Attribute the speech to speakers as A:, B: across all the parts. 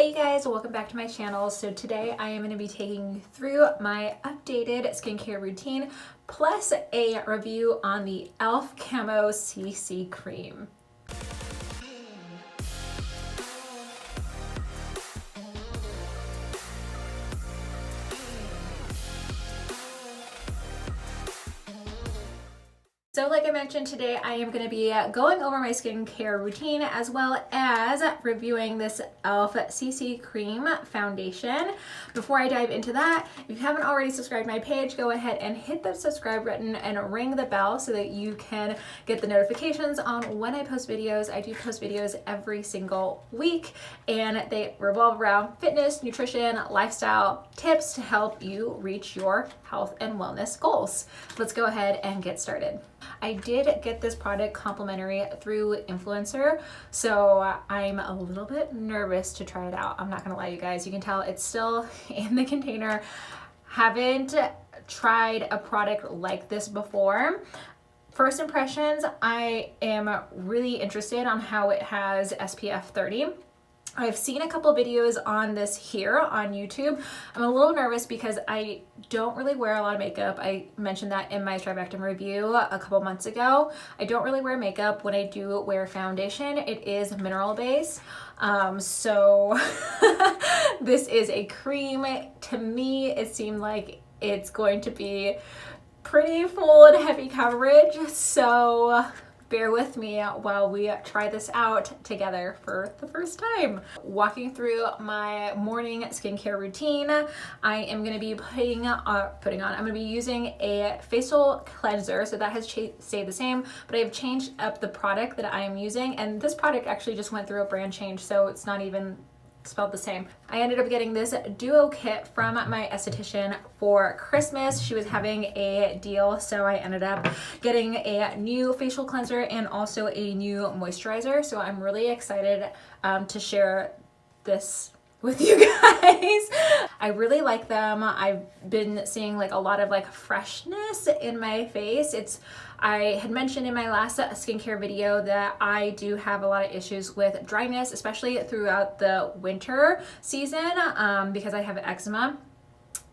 A: Hey guys, welcome back to my channel. So today I am going to be taking you through my updated skincare routine plus a review on the e.l.f. CAMO CC Cream. So like I mentioned, today I am going to be going over my skincare routine as well as reviewing this e.l.f. CC Cream foundation. Before I dive into that, if you haven't already subscribed to my page, go ahead and hit the subscribe button and ring the bell so that you can get the notifications on when I post videos. I do post videos every single week and they revolve around fitness, nutrition, lifestyle tips to help you reach your health and wellness goals. Let's go ahead and get started. I did get this product complimentary through Influencer, so I'm a little bit nervous to try it out. I'm not gonna lie, you guys. You can tell it's still in the container. Haven't tried a product like this before. First impressions, I am really interested on how it has SPF 30. I've seen a couple videos on this here on YouTube. I'm a little nervous because I don't really wear a lot of makeup. I mentioned that in my Strivectin review a couple months ago. I don't really wear makeup. When I do wear foundation, it is mineral based. So this is a cream. To me, it seemed like it's going to be pretty full and heavy coverage. So bear with me while we try this out together for the first time. Walking through my morning skincare routine, I am going to be I'm going to be using a facial cleanser, so that has stayed the same, but I've changed up the product that I am using, and this product actually just went through a brand change, so it's not even spelled the same. I ended up getting this duo kit from my esthetician for Christmas. She was having a deal, so I ended up getting a new facial cleanser and also a new moisturizer. So I'm really excited to share this with you guys. I really like them. I've been seeing like a lot of like freshness in my face. I had mentioned in my last skincare video that I do have a lot of issues with dryness, especially throughout the winter season because I have eczema.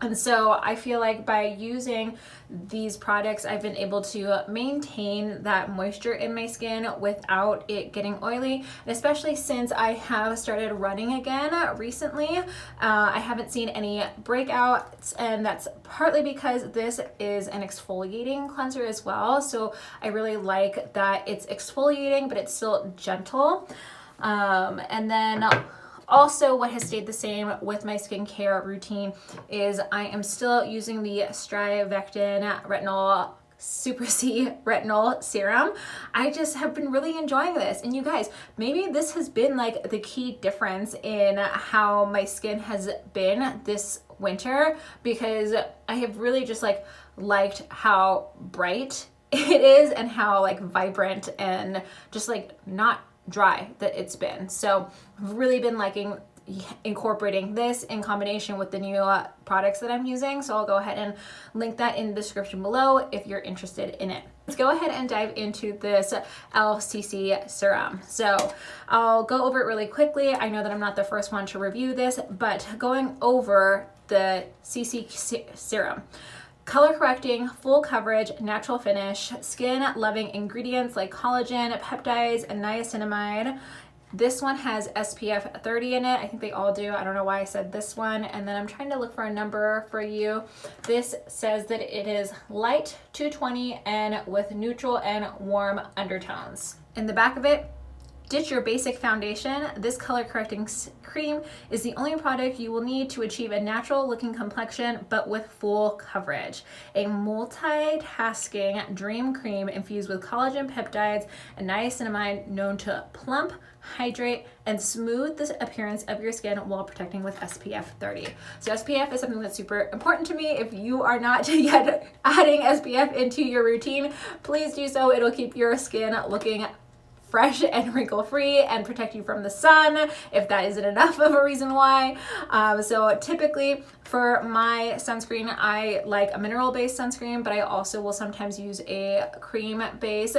A: And so I feel like by using these products, I've been able to maintain that moisture in my skin without it getting oily. And especially since I have started running again recently, I haven't seen any breakouts, and that's partly because this is an exfoliating cleanser as well. So I really like that it's exfoliating, but it's still gentle. And then also, what has stayed the same with my skincare routine is I am still using the Strivectin Retinol Super C Retinol Serum. I just have been really enjoying this. And you guys, maybe this has been like the key difference in how my skin has been this winter, because I have really just like liked how bright it is and how like vibrant and just like not dry that it's been. So I've really been liking incorporating this in combination with the new products that I'm using. So I'll go ahead and link that in the description below if you're interested in it. Let's go ahead and dive into this e.l.f. CC serum. So I'll go over it really quickly. I know that I'm not the first one to review this, but going over the CC serum. Color correcting, full coverage, natural finish, skin loving ingredients like collagen, peptides, and niacinamide. This one has SPF 30 in it. I think they all do. I don't know why I said this one. And then I'm trying to look for a number for you. This says that it is light 220 and with neutral and warm undertones. In the back of it, ditch your basic foundation. This color correcting cream is the only product you will need to achieve a natural looking complexion, but with full coverage. A multitasking dream cream infused with collagen, peptides, and niacinamide, known to plump, hydrate, and smooth the appearance of your skin while protecting with SPF 30. So SPF is something that's super important to me. If you are not yet adding SPF into your routine, please do so. It'll keep your skin looking fresh and wrinkle-free and protect you from the sun if that isn't enough of a reason why. So typically for my sunscreen, I like a mineral-based sunscreen, but I also will sometimes use a cream base.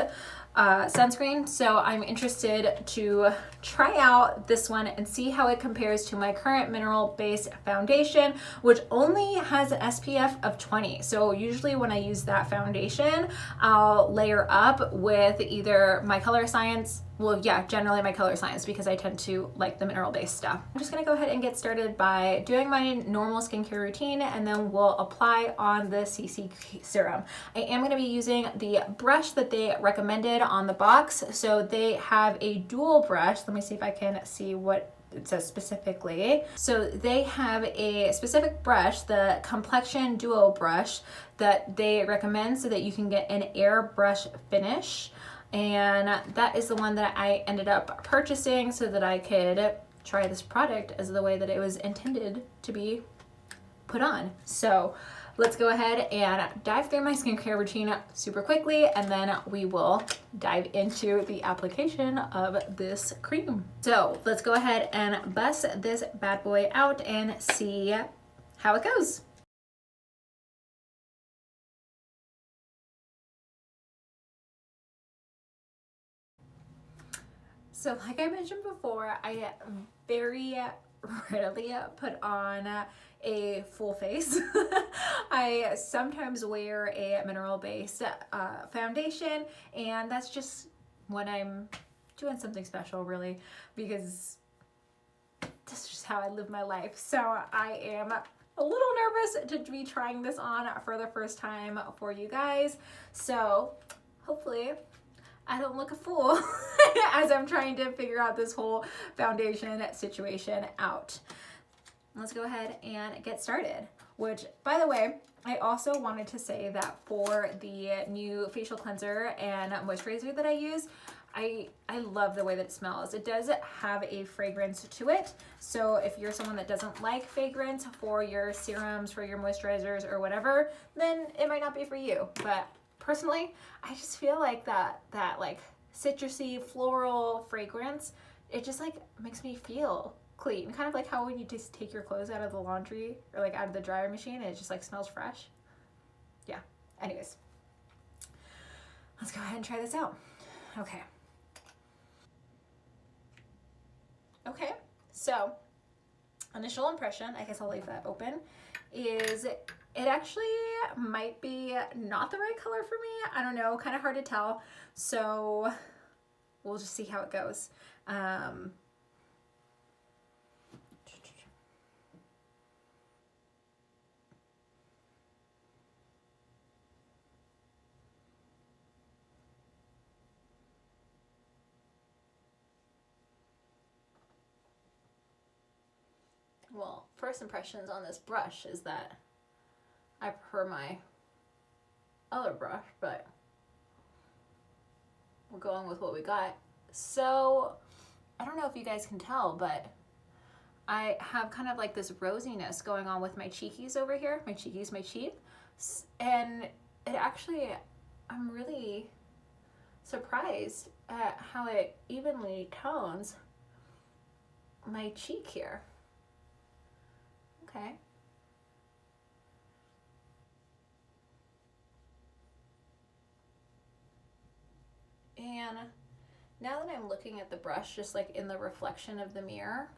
A: sunscreen, so I'm interested to try out this one and see how it compares to my current mineral-based foundation, which only has an SPF of 20. So usually when I use that foundation, I'll layer up with either my Color Science, well, yeah, generally my Color Science, because I tend to like the mineral-based stuff. I'm just gonna go ahead and get started by doing my normal skincare routine, and then we'll apply on the CC serum. I am gonna be using the brush that they recommended on the box. So they have a dual brush. Let me see if I can see what it says specifically. So they have a specific brush, the Complexion Duo Brush, that they recommend so that you can get an airbrush finish. And that is the one that I ended up purchasing so that I could try this product as the way that it was intended to be put on. So let's go ahead and dive through my skincare routine super quickly, and then we will dive into the application of this cream. So let's go ahead and bust this bad boy out and see how it goes. So like I mentioned before, I very rarely put on a full face. I sometimes wear a mineral-based foundation, and that's just when I'm doing something special, really, because that's just how I live my life. So I am a little nervous to be trying this on for the first time for you guys. So hopefully I don't look a fool as I'm trying to figure out this whole foundation situation out. Let's go ahead and get started. Which, by the way, I also wanted to say that for the new facial cleanser and moisturizer that I use, I love the way that it smells. It does have a fragrance to it. So if you're someone that doesn't like fragrance for your serums, for your moisturizers or whatever, then it might not be for you. But personally, I just feel like that like citrusy floral fragrance, it just like makes me feel clean. Kind of like how when you just take your clothes out of the laundry or like out of the dryer machine and it just like smells fresh. Yeah, anyways, let's go ahead and try this out. Okay, so initial impression, I guess I'll leave that open, is it actually might be not the right color for me. I don't know, kind of hard to tell. So we'll just see how it goes. Well, first impressions on this brush is that I prefer my other brush, but we're going with what we got. So I don't know if you guys can tell, but I have kind of like this rosiness going on with my cheekies over here. My cheekies, my cheek. And it actually, I'm really surprised at how it evenly tones my cheek here. Okay. And now that I'm looking at the brush, just like in the reflection of the mirror,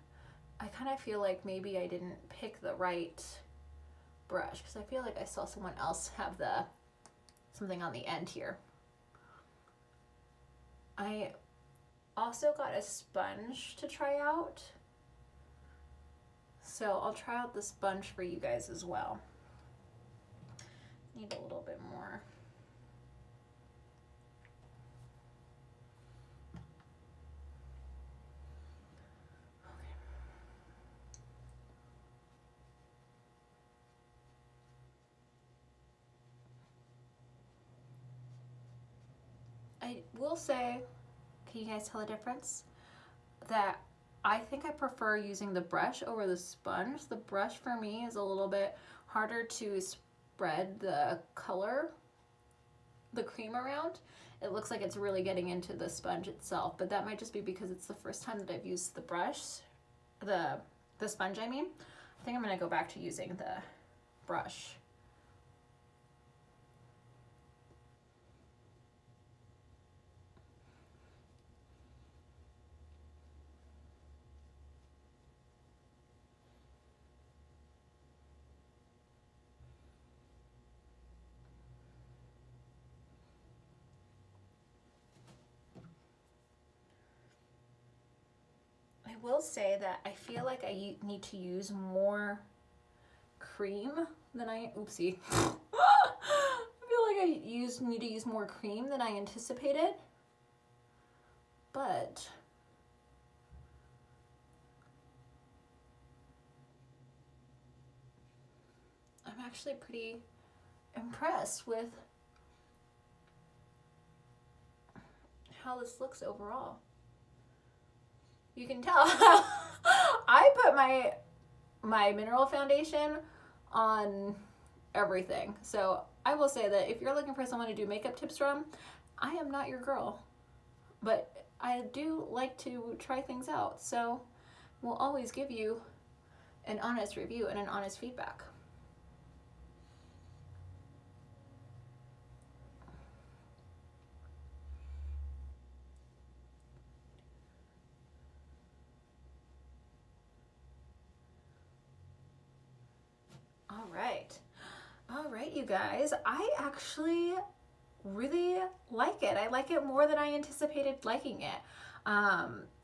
A: I kind of feel like maybe I didn't pick the right brush, because I feel like I saw someone else have something on the end here. I also got a sponge to try out. So I'll try out the sponge for you guys as well. Need a little bit more. I will say, can you guys tell the difference? That I think I prefer using the brush over the sponge. The brush for me is a little bit harder to spread the color, the cream around. It looks like it's really getting into the sponge itself, but that might just be because it's the first time that I've used the brush, the sponge I mean. I think I'm gonna go back to using the brush. will say that I feel like I need to use more cream than oopsie. I feel like I need to use more cream than I anticipated, but I'm actually pretty impressed with how this looks overall. You can tell I put my mineral foundation on everything. So I will say that if you're looking for someone to do makeup tips from, I am not your girl, but I do like to try things out. So we'll always give you an honest review and an honest feedback. All right, you guys, I actually really like it. I like it more than I anticipated liking it.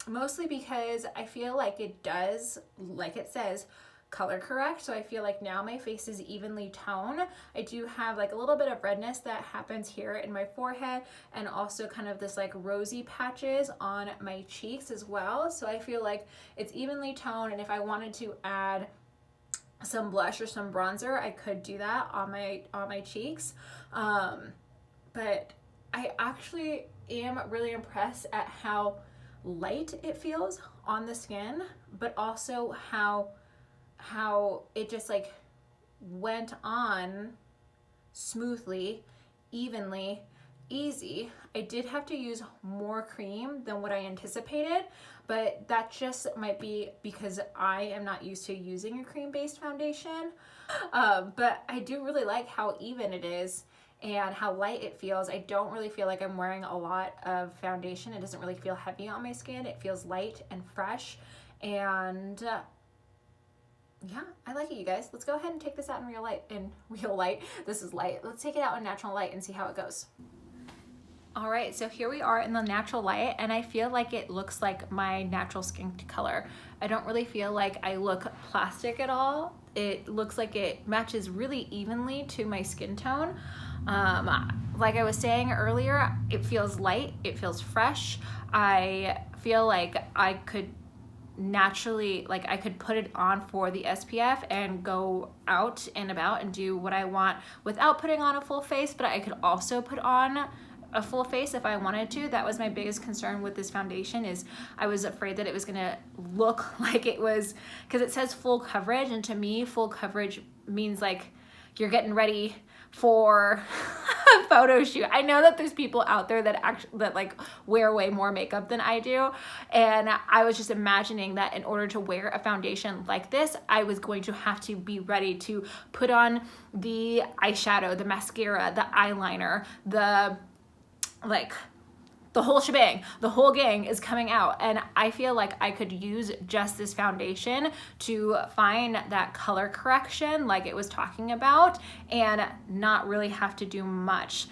A: Mostly because I feel like it does, like it says, color correct. So I feel like now my face is evenly toned. I do have like a little bit of redness that happens here in my forehead, and also kind of this like rosy patches on my cheeks as well. So I feel like it's evenly toned, and if I wanted to add some blush or some bronzer, I could do that on my cheeks. But I actually am really impressed at how light it feels on the skin, but also how it just like went on smoothly, evenly, easy. I did have to use more cream than what I anticipated, but that just might be because I am not used to using a cream-based foundation. But I do really like how even it is and how light it feels. I don't really feel like I'm wearing a lot of foundation. It doesn't really feel heavy on my skin. It feels light and fresh, and yeah, I like it, you guys. Let's go ahead and take this out in real light. This is light. Let's take it out in natural light and see how it goes. All right, so here we are in the natural light, and I feel like it looks like my natural skin color. I don't really feel like I look plastic at all. It looks like it matches really evenly to my skin tone. Like I was saying earlier, it feels light, it feels fresh. I feel like I could naturally, like I could put it on for the SPF and go out and about and do what I want without putting on a full face, but I could also put on a full face if I wanted to. That was my biggest concern with this foundation, is I was afraid that it was gonna look like it was, because it says full coverage, and to me full coverage means like you're getting ready for a photo shoot. I know that there's people out there that like wear way more makeup than I do, and I was just imagining that in order to wear a foundation like this, I was going to have to be ready to put on the eyeshadow, the mascara, the eyeliner, the whole shebang, the whole gang is coming out. And I feel like I could use just this foundation to find that color correction like it was talking about and not really have to do much.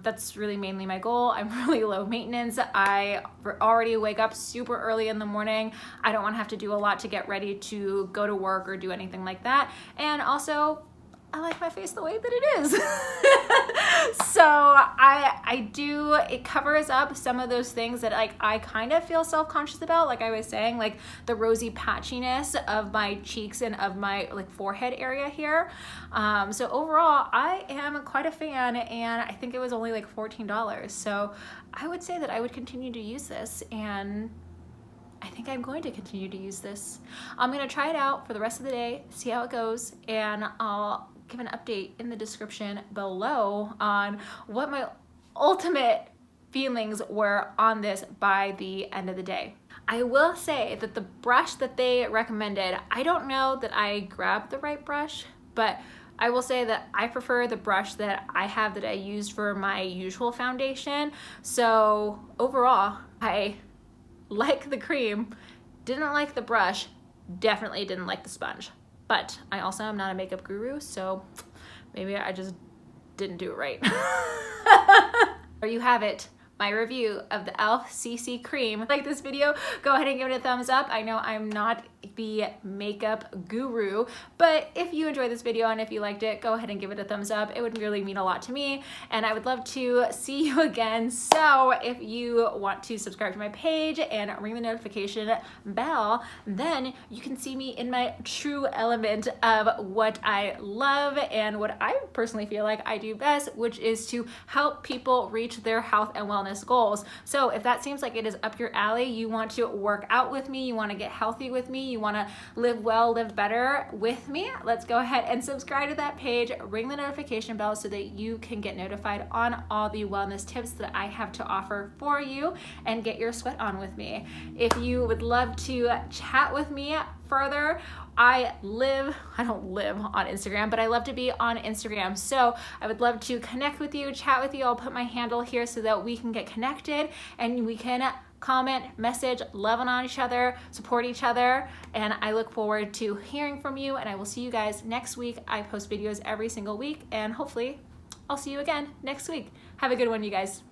A: That's really mainly my goal. I'm really low maintenance. I already wake up super early in the morning. I don't want to have to do a lot to get ready to go to work or do anything like that. And also, I like my face the way that it is. So it covers up some of those things that like I kind of feel self-conscious about, like I was saying, like the rosy patchiness of my cheeks and of my like forehead area here. So overall, I am quite a fan, and I think it was only like $14. So I would say that I would continue to use this, and I think I'm going to continue to use this. I'm going to try it out for the rest of the day, see how it goes, and I'll give an update in the description below on what my ultimate feelings were on this by the end of the day. I will say that the brush that they recommended, I don't know that I grabbed the right brush, but I will say that I prefer the brush that I have that I used for my usual foundation. So overall, I like the cream, didn't like the brush, definitely didn't like the sponge. But I also am not a makeup guru, so maybe I just didn't do it right. There you have it, my review of the e.l.f. CC Cream. Like this video, go ahead and give it a thumbs up. I know I'm not the makeup guru, but if you enjoyed this video and if you liked it, go ahead and give it a thumbs up. It would really mean a lot to me, and I would love to see you again. So if you want to subscribe to my page and ring the notification bell, then you can see me in my true element of what I love and what I personally feel like I do best, which is to help people reach their health and wellness goals. So if that seems like it is up your alley, you want to work out with me, you want to get healthy with me, you want to live well, live better with me, let's go ahead and subscribe to that page, ring the notification bell so that you can get notified on all the wellness tips that I have to offer for you and get your sweat on with me. If you would love to chat with me further, I don't live on Instagram, but I love to be on Instagram. So I would love to connect with you, chat with you. I'll put my handle here so that we can get connected and we can comment, message, love on each other, support each other. And I look forward to hearing from you, and I will see you guys next week. I post videos every single week, and hopefully I'll see you again next week. Have a good one, you guys.